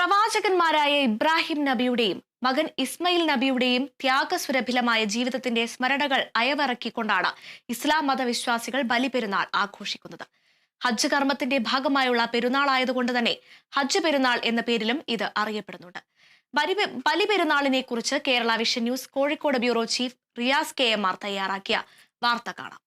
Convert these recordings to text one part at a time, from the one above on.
പ്രവാചകന്മാരായ ഇബ്രാഹിം നബിയുടെയും മകൻ ഇസ്മയിൽ നബിയുടെയും ത്യാഗസുരഭിലമായ ജീവിതത്തിന്റെ സ്മരണകൾ അയവിറക്കിക്കൊണ്ടാണ് ഇസ്ലാം മതവിശ്വാസികൾ ബലിപെരുന്നാൾ ആഘോഷിക്കുന്നത്. ഹജ്ജ് കർമ്മത്തിന്റെ ഭാഗമായുള്ള പെരുന്നാളായതുകൊണ്ട് തന്നെ ഹജ്ജ് പെരുന്നാൾ എന്ന പേരിലും ഇത് അറിയപ്പെടുന്നുണ്ട്. ബലിപെരുന്നാളിനെ കുറിച്ച് Kerala vision news Kozhikode bureau chief Riyas KMR തയ്യാറാക്കിയ വാർത്ത കാണാം.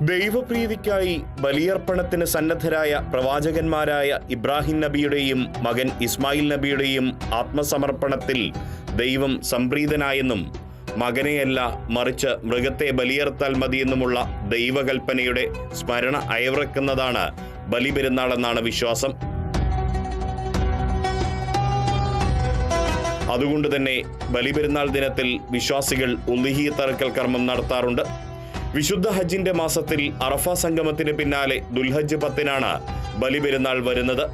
ദൈവപ്രീതിക്കായി ബലിയർപ്പണത്തിന് സന്നദ്ധരായ പ്രവാചകന്മാരായ ഇബ്രാഹിം നബിയുടെയും മകൻ ഇസ്മായിൽ നബിയുടെയും ആത്മസമർപ്പണത്തിൽ ദൈവം സംപ്രീതനായെന്നും മകനെയല്ല മറിച്ച് മൃഗത്തെ ബലിയർത്താൽ മതിയെന്നുമുള്ള ദൈവകൽപ്പനയുടെ സ്മരണ അയവിറക്കുന്നതാണ് ബലിപെരുന്നാളെന്നാണ് വിശ്വാസം. അതുകൊണ്ട് തന്നെ ബലിപെരുന്നാൾ ദിനത്തിൽ വിശ്വാസികൾ ഉളുഹിയ്യത്ത് അറുക്കൽ കർമ്മം നടത്താറുണ്ട്. വിശുദ്ധ ഹജ്ജിന്റെ മാസത്തിൽ അറഫ സംഗമത്തിന് പിന്നാലെ ദുൽഹജ്ജ് 10-നാണ് ബലിപെരുന്നാൾ വരുന്നത്.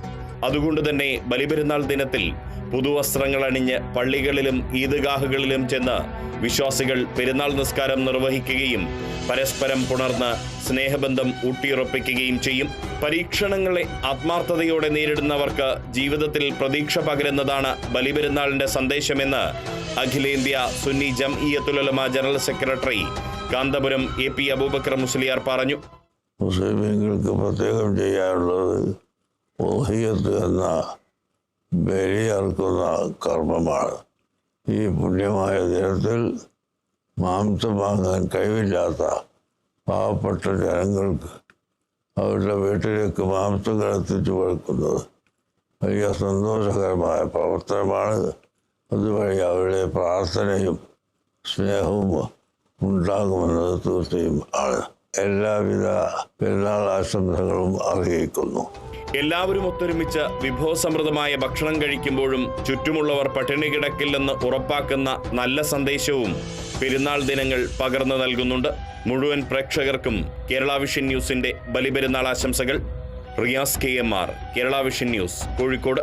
അതുകൊണ്ട് തന്നെ ബലിപെരുന്നാൾ ദിനത്തിൽ പുതുവസ്ത്രങ്ങൾ അണിഞ്ഞ് പള്ളികളിലും ഈദ്ഗാഹുകളിലും ചെന്ന് വിശ്വാസികൾ പെരുന്നാൾ നിസ്കാരം നിർവഹിക്കുകയും പരസ്പരം പുണർന്ന് സ്നേഹബന്ധം ഊട്ടിയുറപ്പിക്കുകയും ചെയ്യും. പരീക്ഷണങ്ങളെ ആത്മാർത്ഥതയോടെ നേരിടുന്നവർക്ക് ജീവിതത്തിൽ പ്രതീക്ഷ പകരുന്നതാണ് ബലിപെരുന്നാളിന്റെ സന്ദേശമെന്ന് അഖിലേന്ത്യാ Sunni Jamiyyathul Ulama general secretary Kanthapuram AP Aboobacker Musliyar പറഞ്ഞു. മുസ്ലിമീങ്ങൾക്ക് പ്രത്യേകം ചെയ്യാനുള്ളത് ഉളുഹിയ്യത്ത് എന്ന ബലിയർക്കുന്ന കർമ്മമാണ്. ഈ പുണ്യമായ ദിനത്തിൽ മാംസം വാങ്ങാൻ കഴിവില്ലാത്ത പാവപ്പെട്ട ജനങ്ങൾക്ക് അവരുടെ വീട്ടിലേക്ക് മാംസങ്ങൾ എത്തിച്ചു കൊടുക്കുന്നത് വലിയ സന്തോഷകരമായ പ്രവർത്തനമാണ്. അതുവഴി അവരുടെ പ്രാർത്ഥനയും സ്നേഹവും ഉണ്ടാകുമെന്നത് തീർച്ചയായും ആണ്. എല്ലാവിധ പെരുന്നാൾ ആശംസകളും അറിയിക്കുന്നു. എല്ലാവരും ഒത്തൊരുമിച്ച് വിഭവസമൃദ്ധമായ ഭക്ഷണം കഴിക്കുമ്പോഴും ചുറ്റുമുള്ളവർ പട്ടിണി കിടക്കില്ലെന്ന് ഉറപ്പാക്കുന്ന നല്ല സന്ദേശവും പെരുന്നാൾ ദിനങ്ങൾ പകർന്നു നൽകുന്നുണ്ട്. മുഴുവൻ പ്രേക്ഷകർക്കും കേരള വിഷൻ ന്യൂസിന്റെ ബലിപെരുന്നാൾ ആശംസകൾ. Riyas KMR, Kerala vision news, Kozhikode.